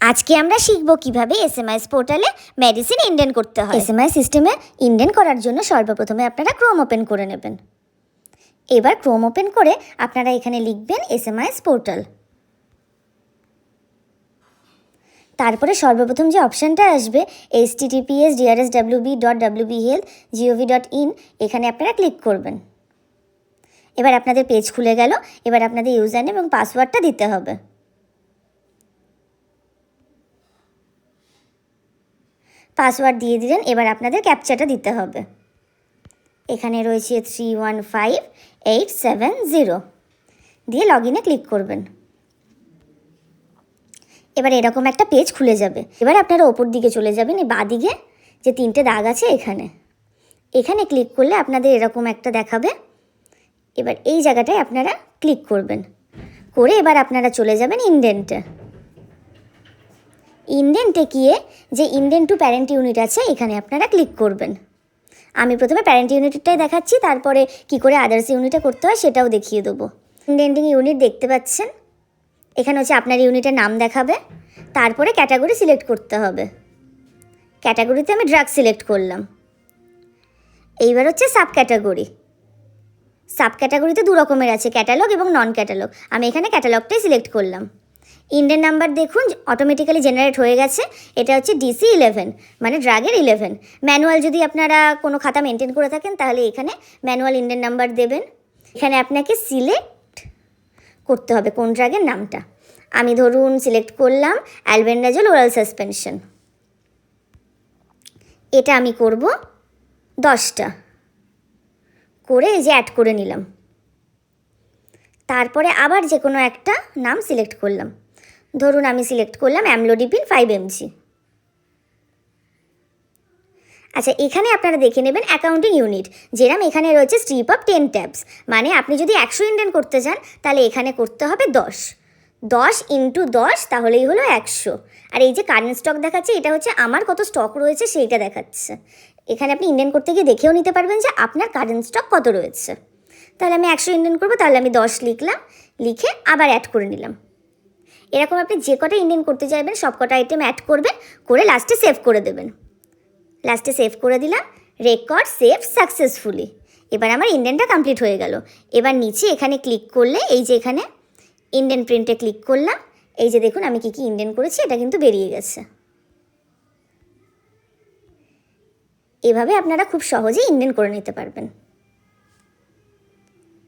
আজকে আমরা শিখব কিভাবে এসএমএস পোর্টালে মেডিসিন ইন্ডেন্ট করতে হয়। এসএমএস সিস্টেমে ইন্ডেন্ট করার জন্য সর্বপ্রথমে আপনারা ক্রোম ওপেন করে নেবেন। এবার ক্রোম ওপেন করে আপনারা এখানে লিখবেন এসএমএস পোর্টাল। তারপরে সর্বপ্রথম যে অপশানটা আসবে https://drswb.wbhealth.gov.in এখানে আপনারা ক্লিক করবেন। এবার আপনাদের পেজ খুলে গেল। এবার আপনাদের ইউজার নেম এবং পাসওয়ার্ডটা দিতে হবে। পাসওয়ার্ড দিয়ে দিলেন। এবার আপনাদের ক্যাপচাটা দিতে হবে। এখানে রয়েছে 315870 দিয়ে লগ ইনে ক্লিক করবেন। এবার এরকম একটা পেজ খুলে যাবে। এবার আপনারা ওপর দিকে চলে যাবেন, এই বাঁ দিকে যে 3টে দাগ আছে এখানে ক্লিক করলে আপনাদের এরকম একটা দেখাবে। এবার এই জায়গাটায় আপনারা ক্লিক করবেন, করে এবার আপনারা চলে যাবেন ইন্ডেন্টে গিয়ে যে ইন্ডেন্ট টু প্যারেন্ট ইউনিট আছে এখানে আপনারা ক্লিক করবেন। আমি প্রথমে প্যারেন্ট ইউনিটটাই দেখাচ্ছি, তারপরে কি করে আদার্স ইউনিটে করতে হয় সেটাও দেখিয়ে দেবো। ইন্ডেন্টিং ইউনিট দেখতে পাচ্ছেন, এখানে হচ্ছে আপনার ইউনিটের নাম দেখাবে। তারপরে ক্যাটাগরি সিলেক্ট করতে হবে। ক্যাটাগরিতে আমি ড্রাগ সিলেক্ট করলাম। এইবার হচ্ছে সাব ক্যাটাগরিতে 2 রকমের আছে, ক্যাটালগ এবং নন ক্যাটালগ। আমি এখানে ক্যাটালগটাই সিলেক্ট করলাম। ইন্ডেন নাম্বার দেখুন অটোমেটিক্যালি জেনারেট হয়ে গেছে। এটা হচ্ছে DC11 মানে ড্রাগের 11। ম্যানুয়াল যদি আপনারা কোনো খাতা মেনটেন করে থাকেন তাহলে এখানে ম্যানুয়াল ইন্ডেন নাম্বার দেবেন। এখানে আপনাকে সিলেক্ট করতে হবে কোন ড্রাগের নামটা। আমি ধরুন সিলেক্ট করলাম অ্যালবেন্ডাজোল ওরাল সাসপেনশন। এটা আমি করব 10টা করে এই যে অ্যাড করে নিলাম। তারপরে আবার যে কোনো একটা নাম সিলেক্ট করলাম। ধরুন আমি সিলেক্ট করলাম অ্যামলোডিপিন 5 mg। আচ্ছা, এখানে আপনারা দেখে নেবেন অ্যাকাউন্টিং ইউনিট, যেরকম এখানে রয়েছে স্ট্রিপ অফ 10 ট্যাবস, মানে আপনি যদি 100 ইন্ডেন্ট করতে চান তাহলে এখানে করতে হবে 10 × 10, তাহলেই হলো 100। আর এই যে কারেন্ট স্টক দেখাচ্ছে এটা হচ্ছে আমার কত স্টক রয়েছে সেইটা দেখাচ্ছে। এখানে আপনি ইন্ডেন্ট করতে গিয়ে দেখেও নিতে পারবেন যে আপনার কারেন্ট স্টক কত রয়েছে। তাহলে আমি 100 ইন্ডেন্ট করবো, তাহলে আমি 10 লিখলাম, লিখে আবার অ্যাড করে নিলাম। এরকম আপনি যে কটা ইন্ডেন্ট করতে চাইবেন সব কটা আইটেম অ্যাড করবেন, করে লাস্টে সেভ করে দেবেন। লাস্টে সেভ করে দিলাম, রেকর্ড সেভ সাকসেসফুলি। এবার আমার ইন্ডেন্টটা কমপ্লিট হয়ে গেল। এবার নিচে এখানে ক্লিক করলে এই যে এখানে ইন্ডেন্ট প্রিন্টে ক্লিক করলাম, এই যে দেখুন আমি কী ইন্ডেন্ট করেছি এটা কিন্তু বেরিয়ে গেছে। এভাবে আপনারা খুব সহজেই ইন্ডেন্ট করে নিতে পারবেন।